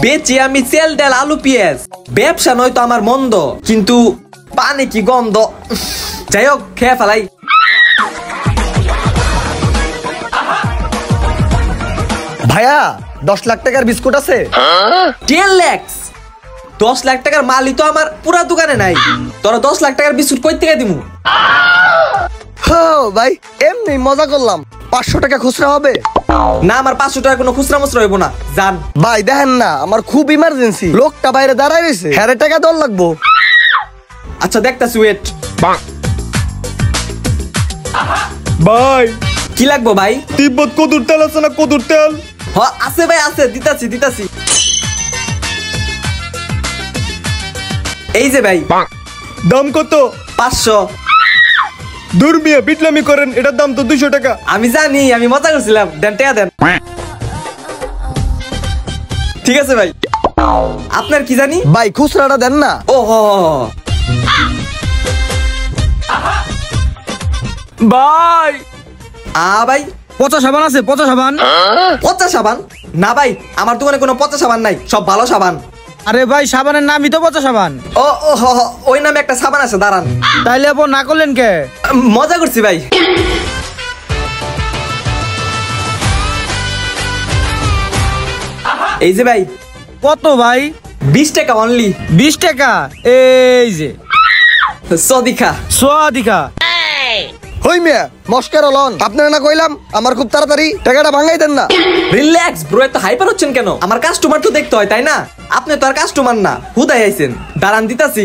বেচি আমি তেল ডাল আলু পেঁয়াজ, ব্যবসা নয় তো আমার মন্দ, কিন্তু পানি কি গন্ধ। যাই হোক, খেয়ে ফেলাই। ভাইয়া 10 লাখ টাকার বিস্কুট আছে? 10 লাখ? 10 লাখ টাকার মালই তো আমার পুরা দোকানে নাই, তোরা 10 লাখ টাকার বিস্কুট কই থেকে দিমু? ভাই এমনি মজা করলাম, 500 টাকা খুচরা হবে? না, আমার 500 টাকা কোনো খুচরা মুচরা হইব না, জান। ভাই দেখেন না, আমার খুব ইমার্জেন্সি, লোকটা বাইরে দাঁড়ায় রয়েছে, হ্যারে টাকা দেওয়ার লাগবো। আচ্ছা দেখতাছি, ওয়েট। ভাই কি লাগবো ভাই? তিব্বত কদুর তেল আছে না? কদুর তেল আছে ভাই, আছে, দিতাছি দিতাছি। এই যে ভাই। দাম কত? 500। দূর মিয়া, বিটলামি করেন, এটার দাম তো 200 টাকা। আমি জানি, আমি মজা করছিলাম, দেন টাকা দেন। ঠিক আছে ভাই। আপনার কি জানি? ভাই খুচরাটা দেন না। ও হো, ভাই ভাই পচা সাবান আছে? পচা সাবান? পচা সাবান? না ভাই, আমার দোকানে কোনো পচা সাবান নাই, সব ভালো সাবান। আরে ভাই, সাবানের নামই তো পচা সাবান। ও ওই নামে একটা সাবান আছে, দাঁড়ান। তাইলে আপনি না করলেন কে? মজা করছি ভাই। এই যে ভাই। কত ভাই? 20 টাকা অনলি। 20 টাকা? এই যে সদিখা। সোয়াদিকা। হই মিয়া, মস্কার লন, আপনারা না কইলাম আমার খুব তাড়াতাড়ি টাকাটা ভাঙাই দেন না। রিল্যাক্স ব্রো, এত হাইপার হচ্ছেন কেন? আমার কাস্টমার তো দেখতে হয়, তাই না? আপনি তো আর কাস্টমার না, হুদাই আইছেন। দাঁড়ান, দিতাছি।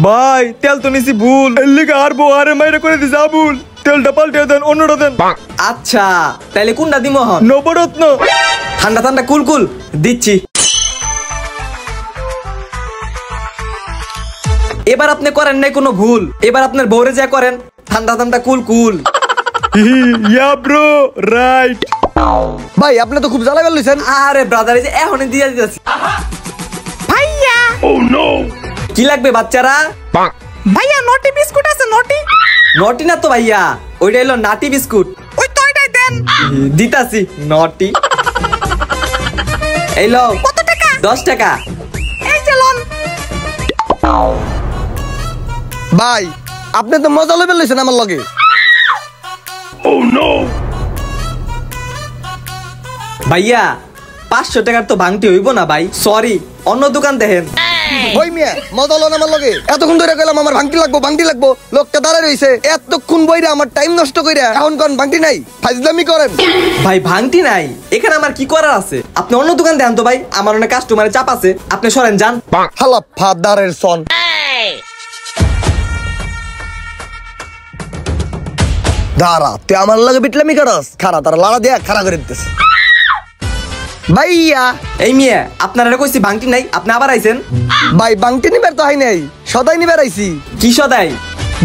ভাই তেল তো নিছি ভুল, এর লিগে আর বউ আরে মাইরা করে দিছে আবুল। তেলটা পাল্টে দেন, অন্যটা দেন। আচ্ছা, তাইলে কোনটা দিমো? হন নবরত্ন। ঠান্ডা ঠান্ডা কুল কুল দিচ্ছি। এবার আপনি করেন নাই কোনো ভুল, এবার আপনার বউরে যা করেন, ঠান্ডা ঠান্ডা কুল কুল। Yeah bro, right. ভাই আপনি তো খুব জ্বালা গেলেন। আরে ব্রাদার, এই যে এখনই দিয়ে দিতেছি। ভাইয়া, ও নো, কি লাগবে বাচ্চারা? ভাইয়া নটি বিস্কুট আছে? নটি? নটি না তো ভাইয়া, ওইটা হলো নাটি বিস্কুট। ওই তো ওইটাই দেন। দিতাছি নটি। এই লো। কত টাকা? 10 টাকা। এই যে লন। ভাই আপনি তো মজা লইবেন লইছেন আমার লগে। ও নো। ভাইয়া 500 টাকার তো ভাঙতি হইব না ভাই, সরি, অন্য দোকান দেখেন। হই মিয়া, মজা লন আমার লগে। এতক্ষণ ধরে কইলাম আমার ভাঙতি লাগবো, লোকটা দাঁড়ায় রইছে, এতক্ষণ বইরা আমার টাইম নষ্ট কইরা এখন কোন ভাঙতি নাই, ফাজলামি করেন। ভাই ভাঙতি নাই, এখানে আমার কি করার আছে? আপনি অন্য দোকান দেন তো ভাই, আমার অনেক কাস্টমারের চাপ আছে, আপনি সরেন যান। হালা ফাদারের সন। দাঁড়া, তুই আমার লগে বিটলামি করস? খারা তারা লাড়া দিয়া খাড়া করে দিতেছে। ভাইয়া এই মিয়া, আপনারা কইছি ভাঙতি নাই, আপনি আবার আইছেন। ভাই বাংটি নিবার তো হয় নাই, সদাই নিবার আইছি। কি সদাই?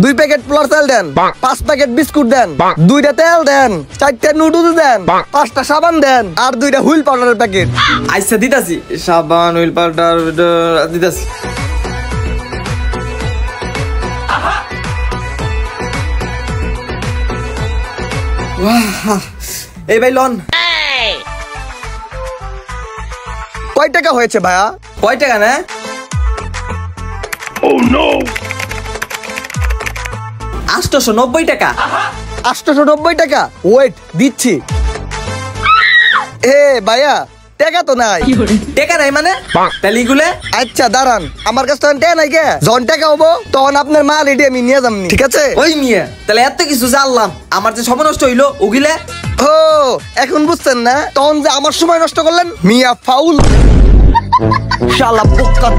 2 প্যাকেট পোলার চাল দেন, 5 প্যাকেট বিস্কুট দেন, 2টা তেল দেন, 4টা নুডলস দেন, 5টা সাবান দেন, আর 2টা হুইল পাউডারের প্যাকেট। আচ্ছা দিতাছি, সাবান, হুইল পাউডার দিতাছি। এই ভাই লন। কয় টাকা হয়েছে ভাইয়া? কয় টাকা না? ও নো, 890 টাকা। 890 টাকা? ওয়েট দিচ্ছি। এ ভাইয়া টাকা তো নাই। টাকা নাই মানে? তাহলে এগুলো? আচ্ছা দাঁড়ান, আমার কাছে তখন টাকা নাই কে, যখন টাকা হবো তখন আপনার মাল এটি আমি নিয়ে যামনি, ঠিক আছে? ওই মিয়া, তাহলে এত কিছু জানলাম, আমার যে সময় নষ্ট হইলো ওগুলা। ও এখন বুঝছেন না, তখন যে আমার সময় নষ্ট করলেন মিয়া, ফাউল শালা বোকা।